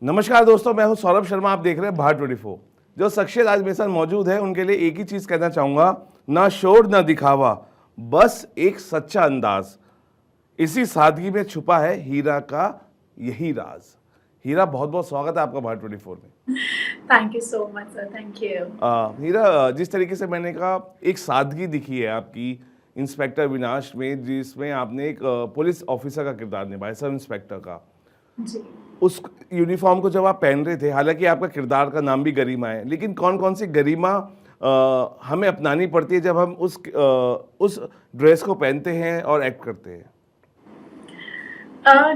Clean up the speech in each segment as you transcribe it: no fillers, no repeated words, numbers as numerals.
नमस्कार दोस्तों, मैं हूं सौरभ शर्मा। आप देख रहे हैं भारत 24। जो शख्सियत आज मेरे साथ मौजूद है उनके लिए एक ही चीज कहना चाहूंगा, ना शोर ना दिखावा, बस एक सच्चा अंदाज। इसी सादगी में छुपा है हीरा का यही राज। हीरा, बहुत बहुत स्वागत है आपका भारत 24 में। Thank you so much sir, thank you. Heera, जिस तरीके से मैंने कहा, एक सादगी दिखी है आपकी इंस्पेक्टर विनाश में, जिसमें आपने एक पुलिस ऑफिसर का किरदार निभाया, सब इंस्पेक्टर का। जी। उस यूनिफॉर्म को जब आप पहन रहे थे, हालांकि आपका किरदार का नाम भी गरिमा है, लेकिन कौन कौन सी गरिमा हमें अपनानी पड़ती है जब हम उस ड्रेस को पहनते हैं और एक्ट करते हैं?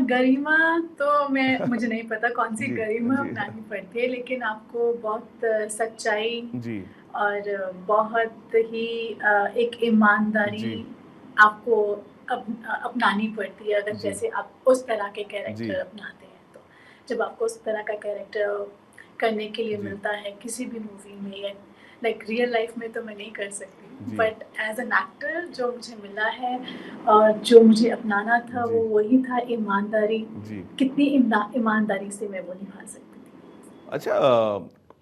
गरिमा तो मुझे नहीं पता कौन सी जी गरिमा जी अपनानी पड़ती है, लेकिन आपको बहुत सच्चाई जी और बहुत ही एक ईमानदारी जी आपको अपनानी पड़ती है, अगर जी जैसे आप उस तरह के जी कैरेक्टर अपनाते हैं तो। जब आपको उस तरह का कैरेक्टर करने के लिए जी मिलता है किसी भी मूवी में, या लाइक रियल लाइफ में तो मैं नहीं कर सकती, जी बट एज एन एक्टर जो मुझे मिला है और जो मुझे अपनाना था वो जी वही था, ईमानदारी। जी। कितनी ईमानदारी से मैं वो निभा सकती थी। अच्छा,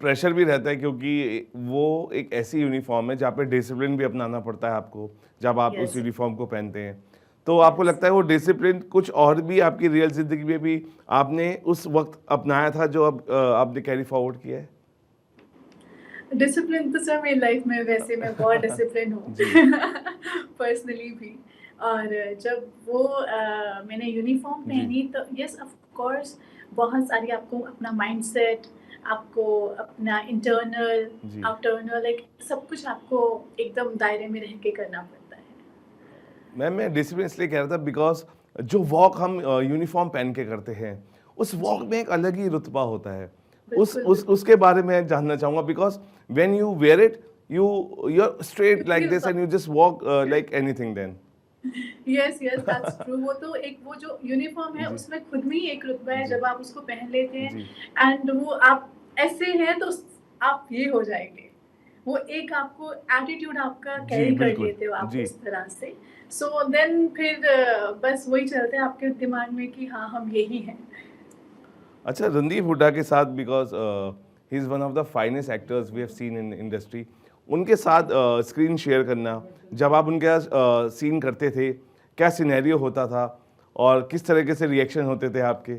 प्रेशर भी रहता है क्योंकि वो एक ऐसी यूनिफॉर्म है जहाँ पे डिसिप्लिन भी अपनाना पड़ता है आपको, जब आप उस यस, यूनिफॉर्म को पहनते हैं। तो आपको यस। लगता है वो डिसिप्लिन कुछ और भी आपकी रियल ज़िंदगी में भी आपने उस वक्त अपनाया था, जो अब आपने कैरी फॉरवर्ड किया है? डिसिप्लिन तो सर मेरी लाइफ में, वैसे मैं बहुत डिसिप्लिन हूँ जी पर्सनली भी। और जब वो मैंने यूनिफॉर्म जी पहनी तो यस ऑफ कोर्स, बहुत सारी आपको अपना माइंडसेट, आपको अपना इंटरनल जी। आउटरनल, लाइक सब कुछ आपको एकदम दायरे में रह के करना पड़ता है। मैं डिसिप्लिन इसलिए कह रहा था बिकॉज जो वॉक हम यूनिफॉर्म पहन के करते हैं, उस जी, वॉक में एक अलग ही रुतबा होता है। उस बिल्कुल, उस बिल्कुल। उसके बारे में जानना चाहूंगा, because when you wear it, you are you straight like feel this and you just walk like anything then. Yes, yes, that's true. वो तो एक, वो जो यूनिफ़ॉर्म है जी उसमें खुद में ही एक रुतबा है, जी जब आप उसको पहन लेते जी हैं एंड वो आप ऐसे हैं तो आप ये हो जाएँगे। वो एक आपको एटीट्यूड आपका जी कैरी कर बिल्कुल। लेते हो आप जी। उस तरह से। सो देन फिर बस वही चलता है आपके दिमाग में कि हाँ, हम यही हैं। अच्छा, रणदीप हुड्डा के साथ, because he is one of the finest actors we have seen in industry, उनके साथ स्क्रीन शेयर करना, जब आप उनके साथ सीन करते थे, क्या सिनेरियो होता था और किस तरीके से रिएक्शन होते थे आपके?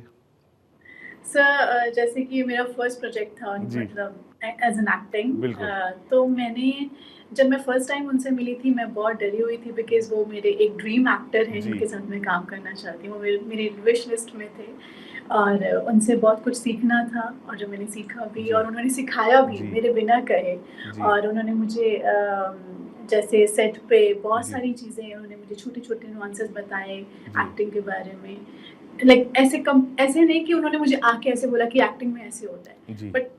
सर जैसे कि ये मेरा फर्स्ट प्रोजेक्ट था, जी मतलब एज एन एक्टिंग। बिल्कुल। तो मैंने, जब मैं फर्स्ट टाइम उनसे मिली थी, मैं बहुत डरी हुई थी, बिकॉज वो मेरे एक ड्रीम एक्टर हैं जी जिनके साथ मैं काम करना चाहती हूँ, वो मेरी विश लिस्ट में थे। और उनसे बहुत कुछ सीखना था, और जो मैंने सीखा भी जी और उन्होंने सिखाया भी जी मेरे बिना कहे। जी और उन्होंने मुझे जैसे सेट पे बहुत जी सारी चीज़ें, उन्होंने मुझे छोटे छोटे नुआंसेस बताए जी एक्टिंग के बारे में। लाइक ऐसे नहीं कि उन्होंने मुझे आके ऐसे बोला कि एक्टिंग में ऐसे होता है, जी बट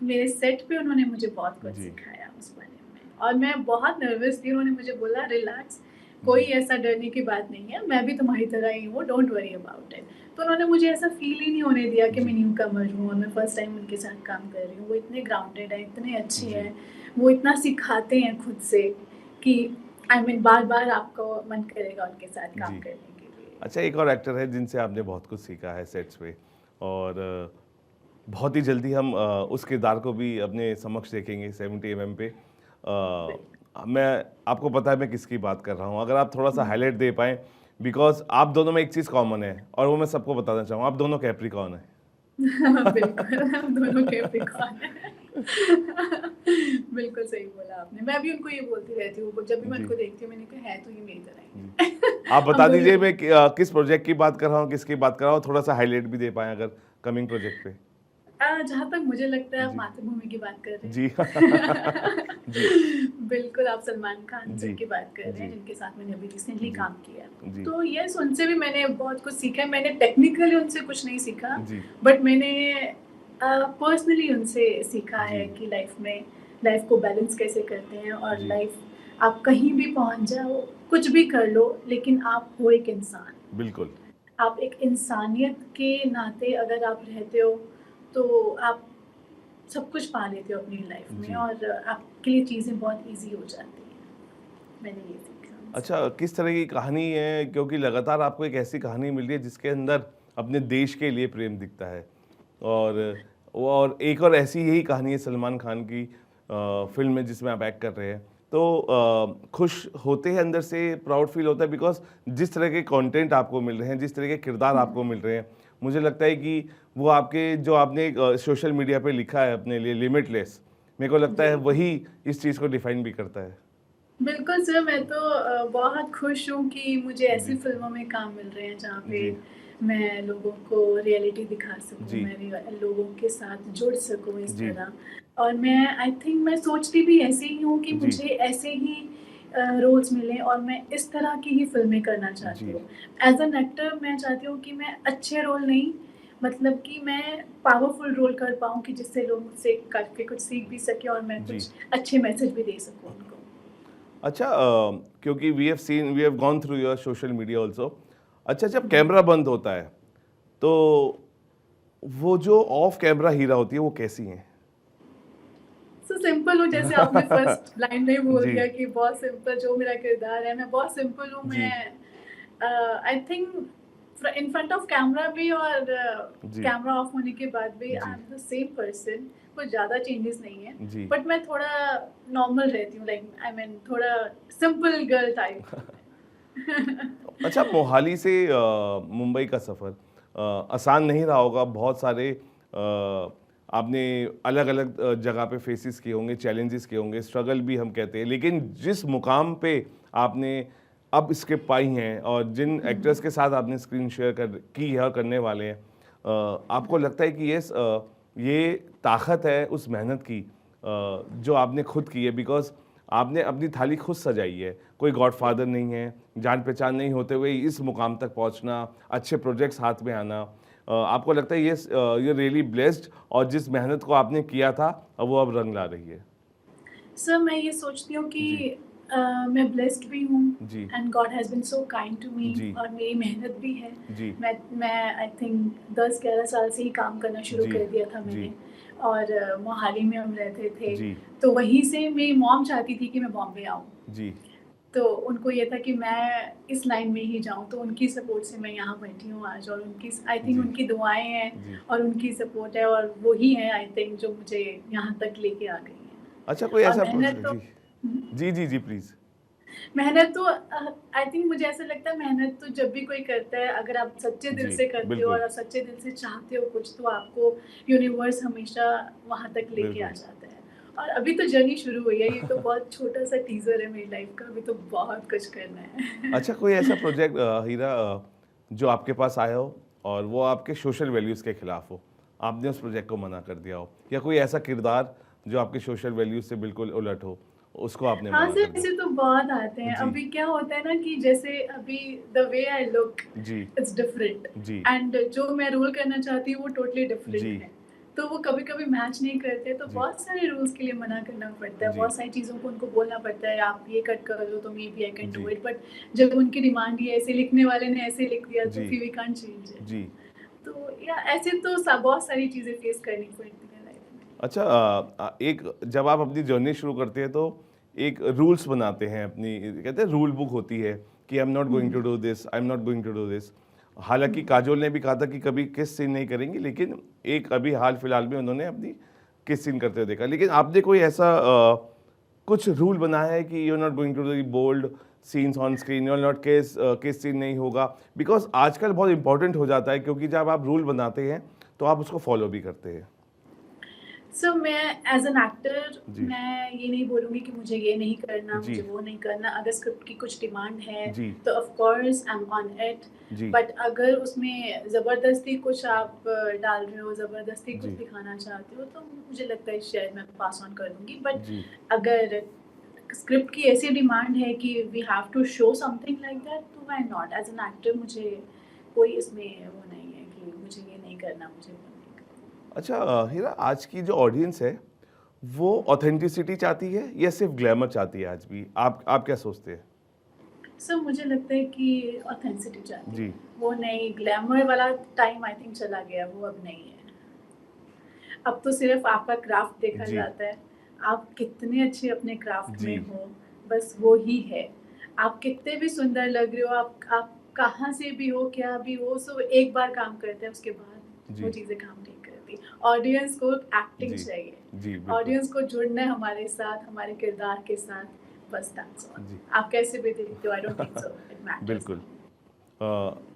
मेरे सेट पे उन्होंने मुझे बहुत कुछ जी सिखाया उस बारे में। और मैं बहुत नर्वस थी, उन्होंने मुझे बोला रिलैक्स, कोई जी ऐसा डरने की बात नहीं है, मैं भी तुम्हारी तरह ही हूँ, डोंट वरी अबाउट इट। तो उन्होंने मुझे ऐसा फील ही नहीं होने दिया कि मैं जी न्यू कमर हूँ और मैं फर्स्ट टाइम उनके साथ काम कर रही हूँ। वो इतने ग्राउंडेड हैं, इतने अच्छे जी। हैं, वो इतना सिखाते हैं खुद से कि आई मीन बार बार आपको मन करेगा उनके साथ काम जी। करने के लिए। अच्छा, एक और एक्टर है जिनसे आपने बहुत कुछ सीखा है सेट्स पे, और बहुत ही जल्दी हम उस किरदार को भी अपने समक्ष देखेंगे 70 पे। मैं, आपको पता है मैं किसकी बात कर रहा हूँ, अगर आप थोड़ा सा हाईलाइट दे पाएँ, बिकॉज आप दोनों में एक चीज़ कॉमन है और वो मैं सबको बताना चाहूँ, आप दोनों कैप्रिकॉर्न हैं। बिल्कुल, हम दोनों कैप्रिकॉर्न हैं। बिल्कुल सही बोला आपने। मैं भी उनको ये बोलती रहती हूँ, जब भी मैं जी उनको देखती हूँ, मैंने कहा है तो ये मेरी तरह ही जी। है। आप हम बता दोनों दीजिए मैं किस प्रोजेक्ट की बात कर रहा हूँ, किसकी बात कर रहा हूँ, थोड़ा सा हाईलाइट भी दे पाएँ अगर कमिंग प्रोजेक्ट पे। जहाँ तक मुझे लगता है आप जी मातृभूमि की बात कर रहे जी हैं। जी बिल्कुल, आप सलमान खान जी सर की बात कर रहे हैं, जी जिनके साथ मैंने अभी रिसेंटली जी काम किया। जी तो यस, उनसे भी मैंने बहुत कुछ सीखा है। मैंने टेक्निकली उनसे कुछ नहीं सीखा, जी बट मैंने पर्सनली उनसे सीखा जी है कि लाइफ को बैलेंस कैसे करते हैं, और जी लाइफ, आप कहीं भी पहुँच जाओ, कुछ भी कर लो, लेकिन आप हो एक इंसान। बिल्कुल। आप एक इंसानियत के नाते अगर आप रहते हो, तो आप सब कुछ पा लेते हो अपनी लाइफ में, जी। और आपके लिए चीज़ें बहुत ईज़ी हो जाती हैं। मैंने ये सीखा उनसे। अच्छा, किस तरह की कहानी है, क्योंकि लगातार आपको एक ऐसी कहानी मिल रही है जिसके अंदर अपने देश के लिए प्रेम दिखता है, और एक और ऐसी यही कहानी है सलमान खान की फिल्म में जिसमें आप एक्ट कर रहे हैं। तो खुश होते हैं अंदर से, प्राउड फील होता है बिकॉज जिस तरह के कंटेंट आपको मिल रहे हैं, जिस तरह के किरदार आपको मिल रहे हैं, मुझे लगता है कि वो आपके जो आपने सोशल मीडिया पे लिखा है अपने लिए लिमिटलेस, मेरे को लगता है जी वही इस चीज़ को डिफाइन भी करता है। बिल्कुल सर, मैं तो बहुत खुश हूँ कि मुझे ऐसी जी फ़िल्मों में काम मिल रहे हैं जहाँ पे जी मैं लोगों को रियलिटी दिखा सकूँ, जी मैं लोगों के साथ जुड़ सकूँ इस जी तरह। और मैं आई थिंक मैं सोचती भी ऐसे ही हूँ कि जी मुझे ऐसे ही रोल्स मिलें और मैं इस तरह की ही फ़िल्में करना चाहती जी हूँ। एज़ एन एक्टर मैं चाहती हूँ कि मैं अच्छे रोल नहीं, मतलब कि मैं पावरफुल रोल कर पाऊँ कि जिससे लोग मुझसे काफ़ी कुछ सीख भी सकें और मैं जी। कुछ अच्छे मैसेज भी दे सकूँ उनको। अच्छा, क्योंकि we have gone through your social media also. अच्छा, जब जी। कैमरा बंद होता है तो वो जो ऑफ कैमरा हीरा होती है वो कैसी हैं? सो सिंपल हूँ, जैसे आपने फर्स्ट लाइन में ही बोल जी दिया कि बहुत सिंपल जो मेरा किरदार है, मैं बहुत सिंपल हूँ। जी मैं I think in front of camera भी और जी कैमरा ऑफ होने के बाद भी आई जी एम द सेम पर्सन, कुछ ज़्यादा चेंजेस नहीं है। जी। बट मैं थोड़ा नॉर्मल रहती हूँ, लाइक आई मीन थोड़ा सिंपल गर्ल टाइप हूँ मैं। अच्छा, मोहाली से मुंबई का सफ़र आसान नहीं रहा होगा। बहुत सारे आपने अलग अलग जगह पे फेसेस किए होंगे, चैलेंजेस किए होंगे, स्ट्रगल भी हम कहते हैं, लेकिन जिस मुकाम पे आपने अब स्क्रिप्ट पाई हैं और जिन एक्टर्स के साथ आपने स्क्रीन शेयर की है और करने वाले हैं, आपको लगता है कि ये ताकत है उस मेहनत की जो आपने खुद की है, बिकॉज आपने अपनी थाली खुद सजाई है, कोई गॉडफादर नहीं है, जान पहचान नहीं होते हुए इस मुकाम तक पहुंचना, अच्छे प्रोजेक्ट्स हाथ में आना, आपको लगता है ये रियली ब्लेस्ड, और जिस मेहनत को आपने किया था अब वो अब रंग ला रही है? सर मैं ये सोचती हूँ कि जी मैं ब्लेस्ड भी हूँ जी and God has been so kind to me, जी और मेरी मेहनत भी है। जी मैं आई थिंक 10-11 साल से ही काम करना शुरू जी कर दिया था जी मैंने। और मोहाली में हम रहते थे, जी तो वहीं से मेरी मॉम चाहती थी कि मैं बॉम्बे आऊँ। जी तो उनको ये था कि मैं इस लाइन में ही जाऊँ, तो उनकी सपोर्ट से मैं यहाँ बैठी हूँ आज, और उनकी आई थिंक जी उनकी दुआएँ हैं जी। और उनकी सपोर्ट है, और वो ही है आई थिंक जो मुझे यहाँ तक लेके आ गई हैं। अच्छा, कोई और ऐसा मेहनत तो जी जी जी जी प्लीज। मेहनत तो आई थिंक मुझे ऐसा लगता है मेहनत तो जब भी कोई करता है, अगर आप सच्चे दिल जी से करते हो बिल्कुल और आप सच्चे दिल से चाहते हो कुछ, तो आपको यूनिवर्स हमेशा वहाँ तक लेके आ बिल्कुल। जाता है। और अभी तो जर्नी शुरू हुई है, ये तो बहुत छोटा सा टीजर है मेरी लाइफ का, अभी तो बहुत कुछ करना है। अच्छा, कोई ऐसा प्रोजेक्ट हीरा जो आपके पास आया हो और वो आपके सोशल वैल्यूज़ के खिलाफ हो, आपने उस प्रोजेक्ट को मना कर दिया हो, या कोई ऐसा किरदार जो आपके सोशल वैल्यूज़ से बिल्कुल उलट हो, उसको आपने हाँ मना सर, कर ऐसे दिया? तो बहुत आते हैं। जी अभी क्या होता है ना कि जैसे अभी द वे आई लुक जी इट्स डिफरेंट, जी एंड जो मैं रोल करना चाहती हूँ वो टोटली जी डिफरेंट है। तो वो कभी-कभी मैच नहीं करते, तो जी बहुत सारे रूल्स के लिए मना करना पड़ता है। जी बहुत सारी चीज़ों को उनको बोलना पड़ता है, आप ये कट कर दो तो maybe I can do जी इट, बट जब उनकी डिमांड ही ऐसे, लिखने वाले ने ऐसे लिख दिया तो जी फिर वी कांट चेंज इट। जी। तो या ऐसे तो बहुत सारी चीज़ें फेस करनी पड़ती है लाइफ में। अच्छा, एक जब आप अपनी जर्नी शुरू करते हैं तो एक रूल्स बनाते हैं अपनी, कहते हैं रूल बुक होती है कि I am not going to हुँ, do this, I am not going to do this. हालांकि हुँ। काजोल ने भी कहा था कि कभी किस सीन नहीं करेंगी, लेकिन एक अभी हाल फिलहाल में उन्होंने अपनी किस सीन करते हुए देखा, लेकिन आपने कोई ऐसा कुछ रूल बनाया है कि you are not going to do bold scenes on screen, you are not kiss scene नहीं होगा? बिकॉज आजकल बहुत इंपॉर्टेंट हो जाता है, क्योंकि जब आप रूल बनाते हैं तो आप उसको फॉलो भी करते हैं। सो मैं एज़ एन एक्टर जी मैं ये नहीं बोलूँगी कि मुझे ये नहीं करना, जी मुझे वो नहीं करना। अगर स्क्रिप्ट की कुछ डिमांड है जी तो of course I am on it. जी बट अगर उसमें ज़बरदस्ती कुछ आप डाल रहे हो, ज़बरदस्ती कुछ जी दिखाना चाहते हो, तो मुझे लगता है शायद मैं पास ऑन कर दूँगी। बट जी अगर स्क्रिप्ट की ऐसी डिमांड है कि we have to show something like that, तो why not? As an actor मुझे कोई इसमें वो नहीं है कि मुझे ये नहीं करना, मुझे वो नहीं करना। अच्छा, हीरा, आज की जो ऑडियंस है वो ऑथेंटिसिटी चाहती है या सिर्फ ग्लैमर चाहती है आज भी? आप क्या सोचते हैं? सर मुझे लगता है कि ऑथेंसिटी चाहिए। जी वो नहीं, ग्लैमर वाला टाइम आई थिंक चला गया, वो अब नहीं है। अब तो सिर्फ़ आपका क्राफ्ट देखा जी जाता है। आप कितने अच्छे अपने क्राफ्ट जी में हो, बस वो ही है। आप कितने भी सुंदर लग रहे हो, आप कहाँ से भी हो, क्या भी हो, सो एक बार काम करते हैं, उसके बाद वो जी चीज़ें काम नहीं करती। ऑडियंस को एक्टिंग जी चाहिए, जी बिल्कुल ऑडियंस को जुड़ना है हमारे साथ, हमारे किरदार के साथ, बस दैट्स ऑल। जी आप कैसे भी देखते हो, I don't think so it matters. बिल्कुल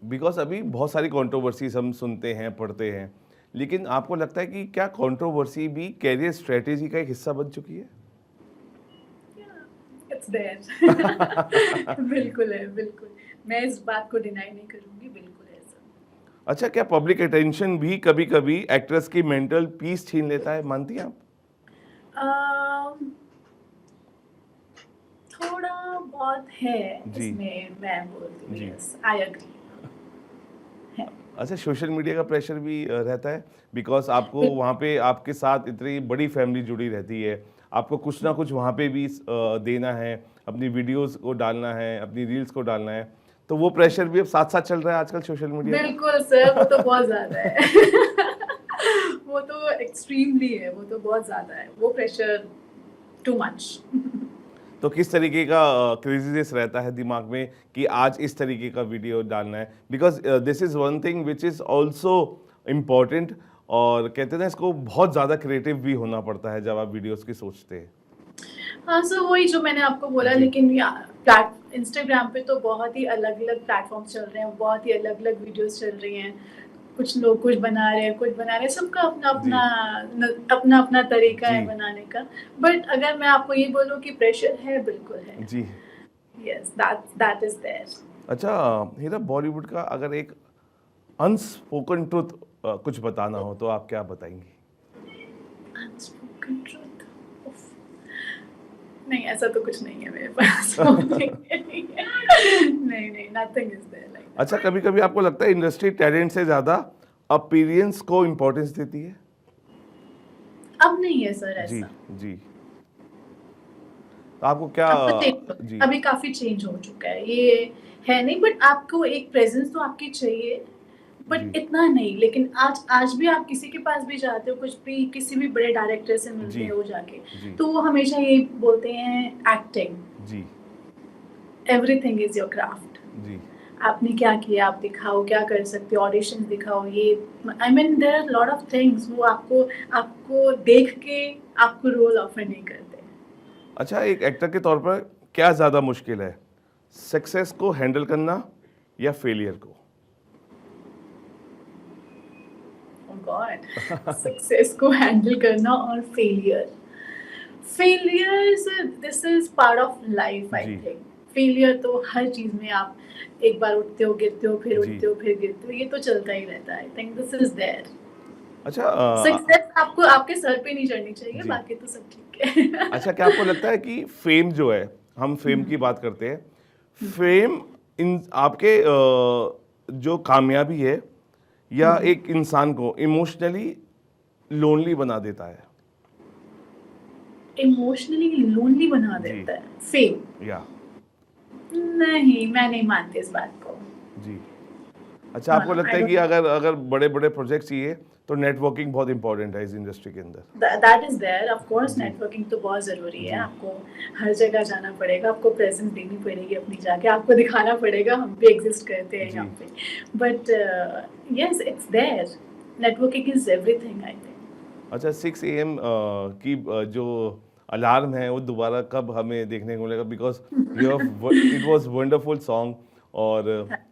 बिकॉज अभी बहुत सारी कंट्रोवर्सीज हम सुनते हैं पढ़ते हैं, लेकिन आपको लगता है कि क्या कंट्रोवर्सी भी कैरियर स्ट्रेटेजी का एक हिस्सा बन चुकी है? It's there. बिल्कुल है, बिल्कुल। मैं इस बात को डिनाई नहीं करूंगी, बिल्कुल है सर। अच्छा, क्या पब्लिक अटेंशन भी कभी कभी एक्ट्रेस की मेंटल पीस छीन लेता है, मानती हैं आप? अम, थोड़ा बहुत है जी इसमें, मैं बोलती हूँ, जी यस आई एग्री है। अच्छा, सोशल मीडिया का प्रेशर भी रहता है, बिकॉज आपको बिल- वहाँ पे आपके साथ इतनी बड़ी फैमिली जुड़ी रहती है, आपको कुछ ना कुछ वहाँ पे भी देना है, अपनी वीडियोस को डालना है, अपनी रील्स को डालना है, तो वो प्रेशर भी अब साथ साथ चल रहा है आजकल सोशल मीडिया बिल्कुल सर, वो तो बहुत का। ज्यादा है। वो तो एक्सट्रीमली है, वो तो बहुत ज्यादा है, वो प्रेशर टू मच। तो किस तरीके का क्रेजीनेस रहता है दिमाग में कि आज इस तरीके का वीडियो डालना है, because this is one thing which is also important, और कहते हैं ना इसको बहुत ज़्यादा क्रिएटिव भी होना पड़ता है जब आप वीडियोस की सोचते हैं। हाँ, सो वही जो मैंने आपको बोला, जी लेकिन प्लेट इंस्टाग्राम पे तो बहुत ही अलग-अलग प्लेटफ़ॉर्म्स चल रहे हैं, बहुत ही अलग-अलग वीडियोज़ चल रही हैं। कुछ लोग कुछ बना रहे हैं, कुछ बना रहे हैं, सबका जी अपना-अपना अपना-अपना तरीका जी है बनाने का। बट अगर मैं आपको ये बोलूँ कि प्रेशर है, बिल्कुल है। जी। Yes, that is there. अच्छा हीरा, बॉलीवुड का अगर एक अनस्पोकन ट्रुथ कुछ बताना हो तो आप क्या बताएंगी? अनस्पोकन ट्रुथ, उफ़! नहीं, ऐसा तो कुछ नहीं है मेरे पास। बोलने के लिए। नहीं, नथिंग इज़ देयर लाइक अच्छा, दैट। कभी कभी आपको लगता है इंडस्ट्री टैलेंट से ज़्यादा अपीरियंस को इम्पोर्टेंस देती है? अब नहीं है सर जी ऐसा। जी। तो आपको क्या अब तो चेंज, जी अभी काफ़ी चेंज हो चुका है। ये है नहीं, बट आपको एक प्रेज़ेंस तो आपकी चाहिए, जी बट इतना नहीं। लेकिन आज आज भी आप किसी के पास भी जाते हो, कुछ भी किसी भी बड़े डायरेक्टर से जी मिलते हो जाके, जी तो वो हमेशा यही बोलते हैं, एक्टिंग, जी एवरीथिंग इज़ योर क्राफ्ट। जी आपने क्या किया, आप दिखाओ, क्या कर सकते हो, ऑडिशंस दिखाओ, ये I mean there are lot of things, वो आपको आपको देख के आपको रोल ऑफर नहीं करते। अच्छा, एक एक्टर के तौर पर क्या ज़्यादा मुश्किल है, सक्सेस को हैंडल करना या फेलियर को? Oh God! सक्सेस को हैंडल करना और failure. Failure, this is part of life I जी थिंक। फेलियर तो हर चीज़ में, आप एक बार उठते हो, गिरते हो, फिर जी। उठते हो, फिर गिरते हो, ये तो चलता ही रहता है। I think this is there. अच्छा सक्सेस आपको आपके सर पे नहीं चढ़नी चाहिए, जी। बाकी तो सब ठीक है। अच्छा, क्या आपको लगता है कि फेम जो है, हम फेम हुँ, की बात करते हैं, हुँ, फेम इन आपके जो कामयाबी है हुँ, या हुँ। एक इंसान को इमोशनली लोनली बना देता है? इमोशनली लोनली बना जी देता है, फेम? या नहीं, मैं नहीं मानती इस बात को। जी। अच्छा, आपको लगता आई है कि डोंट, अगर अगर बड़े बड़े प्रोजेक्ट चाहिए तो नेटवर्किंग बहुत इंपॉर्टेंट है इस इंडस्ट्री के अंदर? That is there, of course जी नेटवर्किंग तो बहुत ज़रूरी है। जी आपको हर जगह जाना पड़ेगा, आपको प्रेज़ेंस देनी पड़ेगी अपनी जाके, आपको दिखाना पड़ेगा हम भी एग्ज़िस्ट करते हैं जी। यहाँ पे। But yes, it's there. Networking is everything I think. अच्छा, 6 AM की जो अलार्म है वो दोबारा कब हमें देखने को मिलेगा? Because you have it was wonderful song, और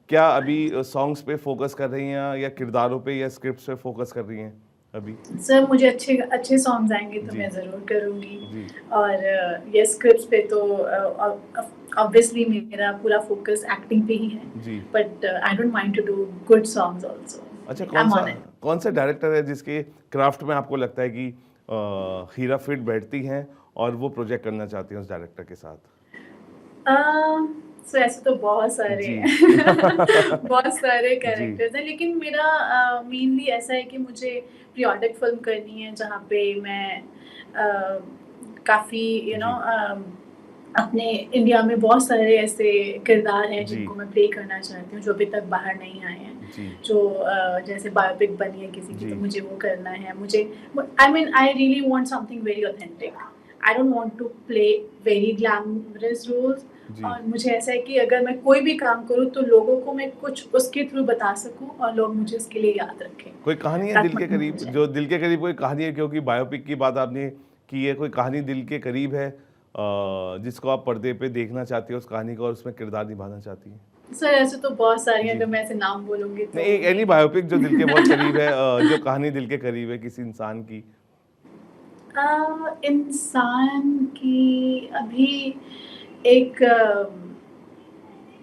क्या अभी सॉन्ग्स पे फ़ोकस कर रही हैं या किरदारों पे या स्क्रिप्ट्स पे फ़ोकस कर रही हैं अभी? सर मुझे अच्छे अच्छे सॉन्ग्स आएँगे तो जी मैं ज़रूर करूँगी। जी और ये स्क्रिप्ट्स पे तो ऑब्वियसली मेरा पूरा फ़ोकस एक्टिंग पे ही है। जी। But I don't mind to do good songs also. अच्छा, आई एम ऑन इट। कौन सा डायरेक्टर है जिसके क्राफ्ट में आपको लगता है कि हीरा फिट बैठती हैं और वो प्रोजेक्ट करना चाहती हैं उस डायरेक्टर के साथ? सो ऐसे तो बहुत सारे जी। हैं। बहुत सारे जी, कैरेक्टर्स हैं, लेकिन मेरा मेनली ऐसा है कि मुझे पीरियोडिक फ़िल्म करनी है जहाँ पे मैं काफ़ी जी, अपने इंडिया में बहुत सारे ऐसे किरदार हैं जी, जिनको मैं प्ले करना चाहती हूँ, जो अभी तक बाहर नहीं आए हैं। जी, जो जैसे बायोपिक बनी है किसी की, जी, तो मुझे वो करना है। मुझे I mean I really want something very authentic. I don't want to play very glamorous roles, जी। और मुझे ऐसा है कि अगर मैं कोई भी काम करूँ तो लोगों को मैं कुछ उसके थ्रू बता सकूँ और लोग मुझे उसके लिए याद रखें, कोई कहानी है दिल के आत्महत्या हो करीब, जाए। जो दिल के करीब कोई कहानी है, क्योंकि बायोपिक की बात आपने की है, कोई कहानी दिल के करीब है जिसको आप पर्दे पे देखना चाहती हो उस कहानी को और उसमें किरदार निभाना चाहती हैं? सर ऐसे तो बहुत सारी हैं, जी। अगर मैं ऐसे नाम बोलूँगी नहीं, तो एक एनी नहीं। बायोपिक जो दिल के बहुत करीब है, जो कहानी दिल के करीब है किसी इंसान की। इंसान की अभी एक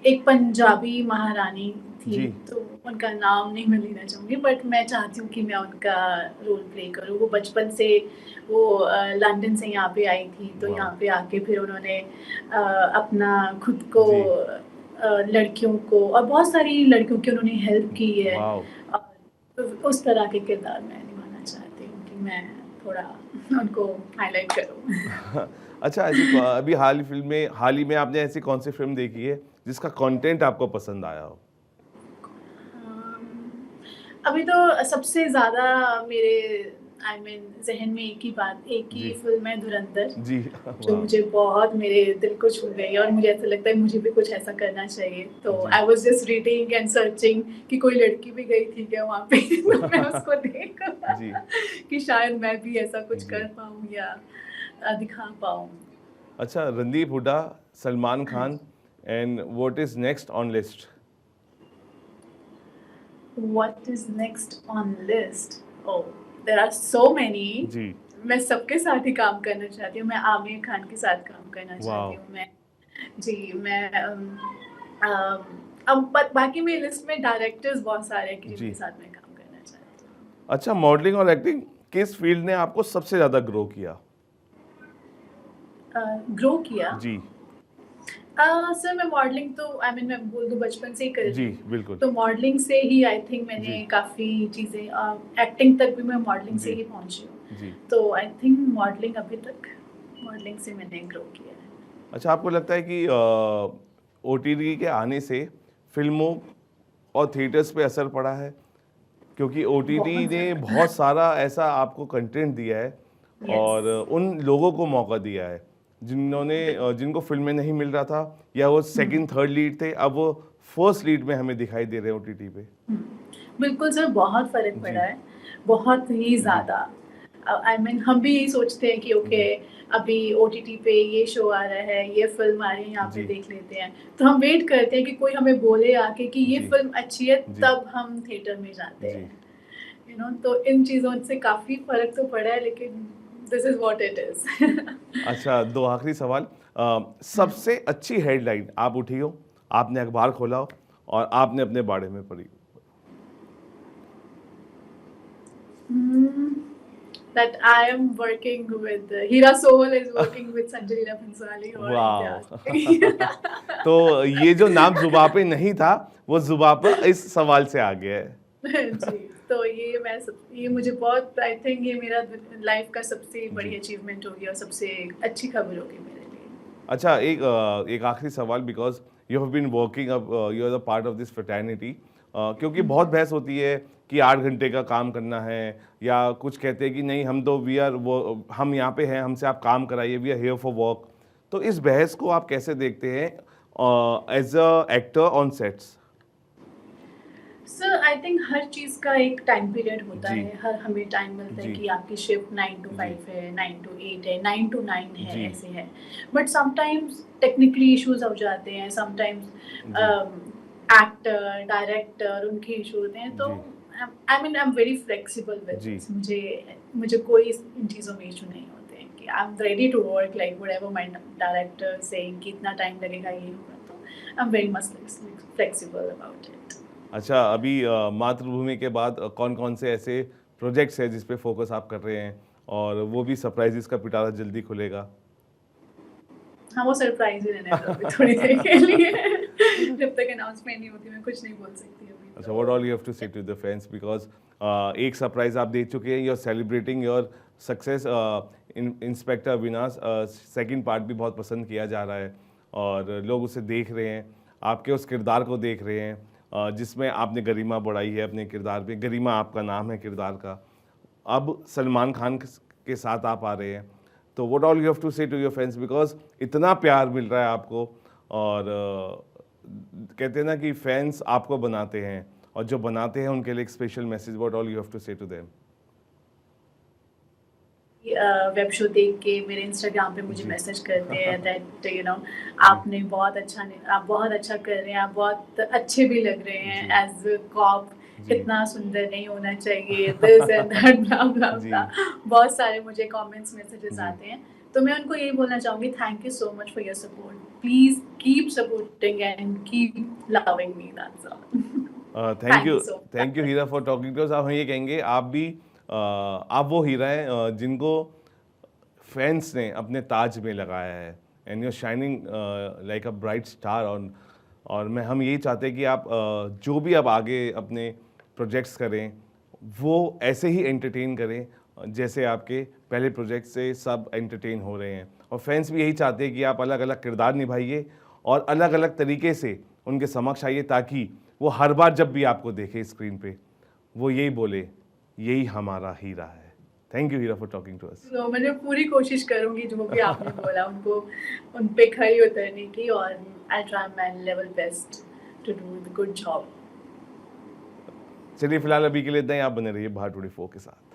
एक पंजाबी महारानी थी, जी। तो उनका नाम नहीं मैं लेना चाहूँगी, बट मैं चाहती हूँ कि मैं उनका रोल प्ले करूँ। वो बचपन से वो लंदन से यहाँ पे आई थी, तो वाह! यहाँ पे आके फिर उन्होंने अपना खुद को जी। लड़कियों को और बहुत सारी लड़कियों की उन्होंने हेल्प की है। वाओ! तो उस तरह के किरदार मैं निभाना चाहती हूँ कि मैं थोड़ा उनको हाइलाइट करूँ। अच्छा, अभी हाल ही में आपने ऐसी कौन सी फ़िल्म देखी है जिसका कंटेंट आपको पसंद आया हो? अम, अभी तो सबसे ज़्यादा मेरे ज़हन में एक ही जी। फ़िल्म है धुरंधर, जी। जो वाह! मुझे बहुत मेरे दिल को छू गई और मुझे ऐसा लगता है मुझे भी कुछ ऐसा करना चाहिए। तो जी। I was just reading and searching कि कोई लड़की भी गई थी क्या वहाँ पे तो मैं उसको देख जी। कि शायद मैं भी ऐसा कुछ जी। कर पाऊँ या दिखा पाऊँ। अच्छा, रणदीप हुड्डा, सलमान हाँ खान जी। And what is next on list? What is next on list? Oh, there are so many. जी। मैं सबके साथ ही काम करना चाहती हूँ। मैं आमिर खान के साथ काम करना चाहती वॉव! हूँ। मैं अब बाकी मेरी लिस्ट में डायरेक्टर्स बहुत सारे हैं कि जी। जिनके साथ मैं काम करना चाहती हूँ। अच्छा, मॉडलिंग और एक्टिंग किस फ़ील्ड ने आपको सबसे ज़्यादा ग्रो किया? ग्रो किया। जी। सर मैं मॉडलिंग तो मैं बोल दूँ बचपन से ही कर रही जी, हूँ। बिल्कुल। तो मॉडलिंग से ही आई थिंक मैंने जी। काफ़ी चीज़ें एक्टिंग तक भी मैं मॉडलिंग से जी। ही पहुँची हूँ। जी। तो आई थिंक मॉडलिंग से मैंने ग्रो किया है। अच्छा, आपको लगता है कि ओटीटी के आने से फ़िल्मों और थिएटर्स पे असर पड़ा है? क्योंकि ओटीटी बहुत ने ज़्यादा। बहुत सारा ऐसा आपको कंटेंट दिया है यस। और उन लोगों को मौका दिया है जिनको फ़िल्म में नहीं मिल रहा था, या वो हुँ, सेकंड, थर्ड लीड थे, अब वो फर्स्ट लीड में हमें दिखाई दे रहे हैं ओटीटी पे। हुँ। बिल्कुल सर बहुत फ़र्क पड़ा जी। है, बहुत ही जी। ज़्यादा। हम भी यही सोचते हैं कि ओके जी। अभी ओटीटी पे ये शो आ रहा है, ये फ़िल्म आ रही है, यहाँ पे जी। देख लेते हैं। तो हम वेट करते हैं कि कोई हमें बोले आके कि ये जी। फ़िल्म अच्छी है, जी। तब हम थिएटर में जाते जी। हैं। तो इन चीज़ों से काफ़ी फ़र्क तो पड़ा है लेकिन this is what it is. अच्छा, 2 आखिरी सवाल। हुँ। सबसे अच्छी हेडलाइन आप उठी हो, आपने अखबार खोला हो और आपने अपने बारे में पढ़ी? Hmm, that I am working with Hira Sohal is working with Sanjay Leela Bhansali और वाओ! इम्तियाज़। तो ये जो नाम ज़ुबान पे नहीं था, वो ज़ुबान पे इस सवाल से आ गया है। जी, तो ये मुझे बहुत आई थिंक ये मेरा लाइफ का सबसे जी। बड़ी अचीवमेंट होगी और सबसे अच्छी खबर होगी मेरे लिए। अच्छा, एक आखिरी सवाल, because you have been working you are the part of this fraternity, क्योंकि बहुत बहस होती है कि 8 घंटे का काम करना है, या कुछ कहते हैं कि नहीं, हम यहाँ पे हैं, हमसे आप काम कराइए, we are here for work. तो इस बहस को आप कैसे देखते हैं as a actor on sets? Sir I think हर चीज़ का एक टाइम पीरियड होता जी। है, हर हमें टाइम मिलता है जी। कि आपकी शिफ्ट 9 टू जी। 5 है, 9 टू 8 है, 9 टू 9 है, जी। ऐसे है। बट समटाइम्स टेक्निकली इश्यूज़ हो जाते हैं, समटाइम्स जी। एक्टर, डायरेक्टर उनके इश्यू होते हैं, तो जी। I am very flexible with जी। दिस। मुझे कोई इन चीज़ों में इश्यू नहीं होते हैं कि I am ready to work like whatever my director saying कि इतना टाइम लगेगा, ये होगा, तो I am very much flexible about it. अच्छा, अभी मातृभूमि के बाद कौन-कौन से ऐसे प्रोजेक्ट्स हैं जिस पे फ़ोकस आप कर रहे हैं? और वो भी सरप्राइज़ेज़ का पिटारा जल्दी खुलेगा। हाँ, वो सरप्राइज़ ही रहने दो अभी थोड़ी देर के लिए। जब तक अनाउंसमेंट नहीं होती मैं कुछ नहीं बोल सकती अभी अच्छा, व्हाट ऑल तो। You have to say to the fans, because एक सरप्राइज़ आप दे चुके हैं, you are celebrating your success, inspector Avinash, second part भी बहुत पसंद किया जा रहा है और लोग उसे देख रहे हैं, आपके उस किरदार को देख रहे हैं, जिसमें आपने गरिमा बढ़ाई है अपने किरदार पे, गरिमा आपका नाम है किरदार का। अब सलमान खान के साथ आप आ रहे हैं, तो what all you have to say to your fans, because इतना प्यार मिल रहा है आपको और कहते हैं ना कि फैंस आपको बनाते हैं और जो बनाते हैं उनके लिए एक special message, what all you have to say to them? Web show देख के मेरे इंस्टाग्राम पे मुझे जी। मैसेज करते हैं दैट जी। आपने बहुत अच्छा आप बहुत अच्छा कर रहे हैं, आप बहुत अच्छे भी लग रहे हैं जी। एज कॉप, जी। इतना सुंदर नहीं होना चाहिए, दिस एंड दैट ब्ला ब्ला जी। ब्ला। बहुत सारे मुझे कमेंट्स मैसेजेस जी। आते हैं, तो मैं उनको यही बोलना चाहूँगी, thank you so much for your support, please keep supporting and keep loving me, that's all. Thank you so thank you much. Heera for talking to us. आप हम ये कहेंगे आप भी आप वो हीरा हैं जिनको फैंस ने अपने ताज में लगाया है, and you shining like a bright star on. और मैं हम यही चाहते हैं कि आप जो भी आप आगे अपने प्रोजेक्ट्स करें वो ऐसे ही एंटरटेन करें जैसे आपके पहले प्रोजेक्ट से सब एंटरटेन हो रहे हैं। और फैंस भी यही चाहते हैं कि आप अलग अलग किरदार निभाइए और अलग अलग तरीके से उनके समक्ष आइए, ताकि वो हर बार जब भी आपको देखे स्क्रीन पे वो यही बोले, यही हमारा हीरा है। Thank you Heera for talking to us. तो मैंने पूरी कोशिश करूँगी जो भी आपने बोला उनको उन पे खरी उतरने की, और I try my level best to do the good job. चलिए फिलहाल अभी के लिए इतना ही। आप बने रहिए भाट 24 के साथ।